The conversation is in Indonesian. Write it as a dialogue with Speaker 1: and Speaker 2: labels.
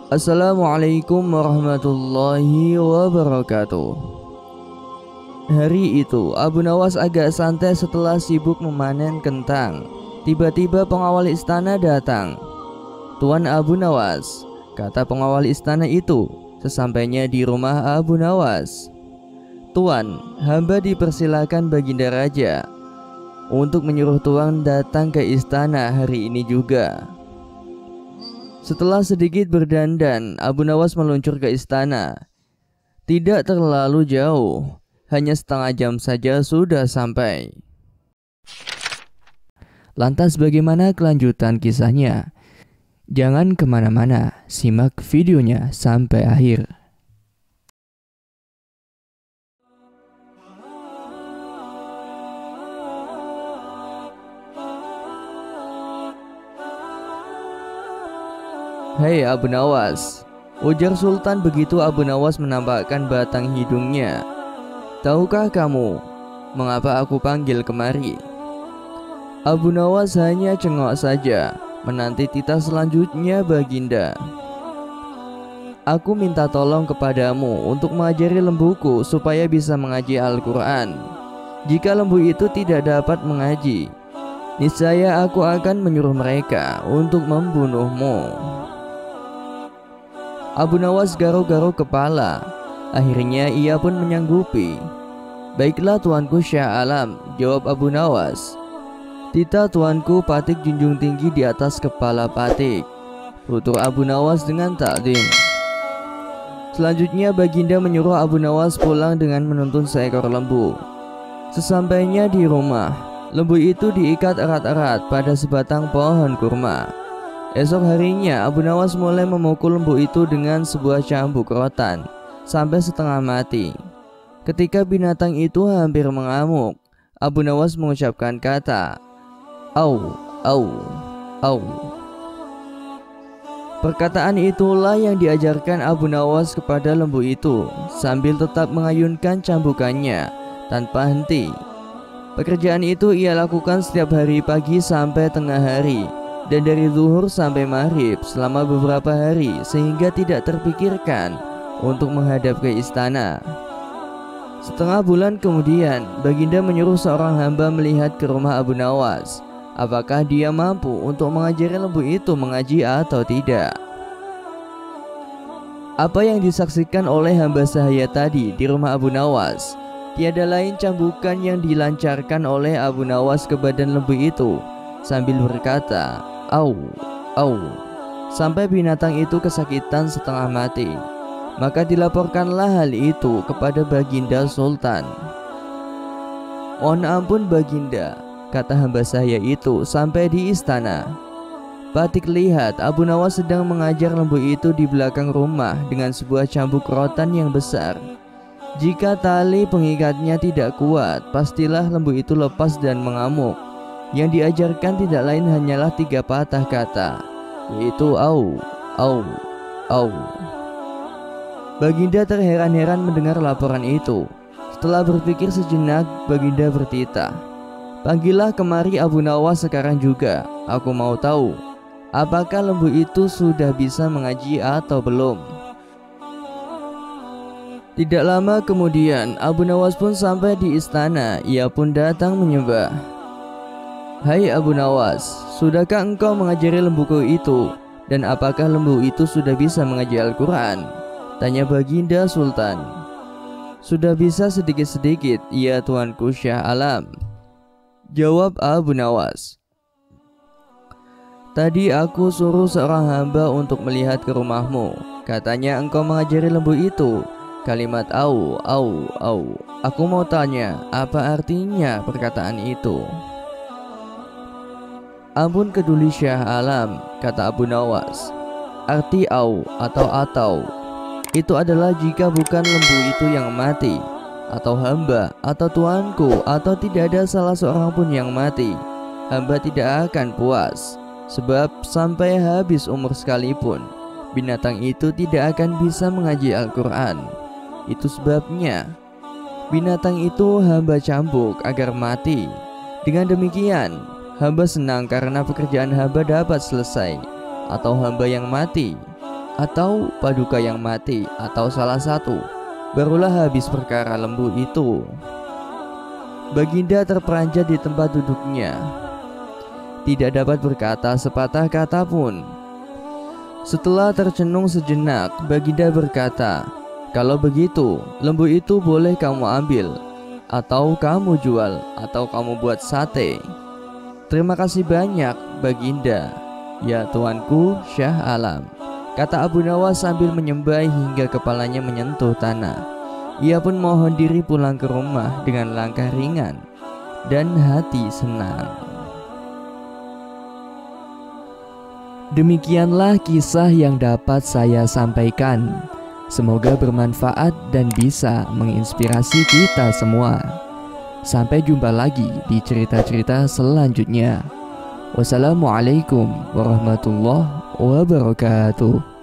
Speaker 1: Assalamualaikum warahmatullahi wabarakatuh. Hari itu Abu Nawas agak santai setelah sibuk memanen kentang. Tiba-tiba pengawal istana datang. "Tuan Abu Nawas," kata pengawal istana itu sesampainya di rumah Abu Nawas. "Tuan, hamba dipersilakan Baginda Raja untuk menyuruh tuan datang ke istana hari ini juga." Setelah sedikit berdandan, Abu Nawas meluncur ke istana. Tidak terlalu jauh, hanya setengah jam saja sudah sampai. Lantas bagaimana kelanjutan kisahnya? Jangan kemana-mana, simak videonya sampai akhir. "Hei Abu Nawas," ujar Sultan begitu Abu Nawas menampakkan batang hidungnya. "Tahukah kamu mengapa aku panggil kemari?" Abu Nawas hanya cengok saja, menanti titah selanjutnya Baginda. "Aku minta tolong kepadamu untuk mengajari lembuku supaya bisa mengaji Al-Quran. Jika lembu itu tidak dapat mengaji, niscaya aku akan menyuruh mereka untuk membunuhmu." Abu Nawas garuk-garuk kepala. Akhirnya ia pun menyanggupi. "Baiklah tuanku Syah Alam," jawab Abu Nawas. "Titah tuanku patik junjung tinggi di atas kepala patik," tutur Abu Nawas dengan takdim. Selanjutnya Baginda menyuruh Abu Nawas pulang dengan menuntun seekor lembu. Sesampainya di rumah, lembu itu diikat erat-erat pada sebatang pohon kurma. Esok harinya Abu Nawas mulai memukul lembu itu dengan sebuah cambuk rotan sampai setengah mati. Ketika binatang itu hampir mengamuk, Abu Nawas mengucapkan kata "Au, au, au." Perkataan itulah yang diajarkan Abu Nawas kepada lembu itu sambil tetap mengayunkan cambukannya tanpa henti. Pekerjaan itu ia lakukan setiap hari pagi sampai tengah hari, dan dari zuhur sampai maghrib selama beberapa hari, sehingga tidak terpikirkan untuk menghadap ke istana. Setengah bulan kemudian, Baginda menyuruh seorang hamba melihat ke rumah Abu Nawas, apakah dia mampu untuk mengajari lembu itu mengaji atau tidak. Apa yang disaksikan oleh hamba sahaya tadi di rumah Abu Nawas tiada lain cambukan yang dilancarkan oleh Abu Nawas ke badan lembu itu sambil berkata "Au, au," sampai binatang itu kesakitan setengah mati. Maka dilaporkanlah hal itu kepada Baginda Sultan. "Mohon ampun Baginda," kata hamba saya itu sampai di istana. Patik lihat Abu Nawas sedang mengajar lembu itu di belakang rumah dengan sebuah cambuk rotan yang besar. Jika tali pengikatnya tidak kuat, pastilah lembu itu lepas dan mengamuk. Yang diajarkan tidak lain hanyalah 3 patah kata, yaitu "au, au, au." Baginda terheran-heran mendengar laporan itu. Setelah berpikir sejenak, Baginda bertitah, "Panggillah kemari Abu Nawas sekarang juga. Aku mau tahu, apakah lembu itu sudah bisa mengaji atau belum." Tidak lama kemudian, Abu Nawas pun sampai di istana. Ia pun datang menyembah. "Hai Abu Nawas, sudahkah engkau mengajari lembuku itu? Dan apakah lembu itu sudah bisa mengaji Al-Quran?" tanya Baginda Sultan. "Sudah bisa sedikit-sedikit, ya tuanku Syah Alam," jawab Abu Nawas. "Tadi aku suruh seorang hamba untuk melihat ke rumahmu. Katanya engkau mengajari lembu itu kalimat "au, au, au." Aku mau tanya, apa artinya perkataan itu?" "Ampun keduli Syah Alam," kata Abu Nawas. "Arti "au" atau itu adalah jika bukan lembu itu yang mati, atau hamba, atau tuanku, atau tidak ada salah seorang pun yang mati, hamba tidak akan puas. Sebab sampai habis umur sekalipun, binatang itu tidak akan bisa mengaji Al-Quran. Itu sebabnya binatang itu hamba cambuk agar mati. Dengan demikian, hamba senang karena pekerjaan hamba dapat selesai, atau hamba yang mati atau paduka yang mati, atau salah satu. Barulah habis perkara lembu itu. Baginda terperanjat di tempat duduknya, tidak dapat berkata sepatah kata pun. Setelah tercenung sejenak, Baginda berkata, "Kalau begitu, lembu itu boleh kamu ambil, atau kamu jual, atau kamu buat sate." "Terima kasih banyak, Baginda, ya Tuanku Syah Alam," kata Abu Nawas sambil menyembah hingga kepalanya menyentuh tanah. Ia pun mohon diri pulang ke rumah dengan langkah ringan dan hati senang. Demikianlah kisah yang dapat saya sampaikan. Semoga bermanfaat dan bisa menginspirasi kita semua. Sampai jumpa lagi di cerita-cerita selanjutnya. Wassalamualaikum warahmatullahi wabarakatuh.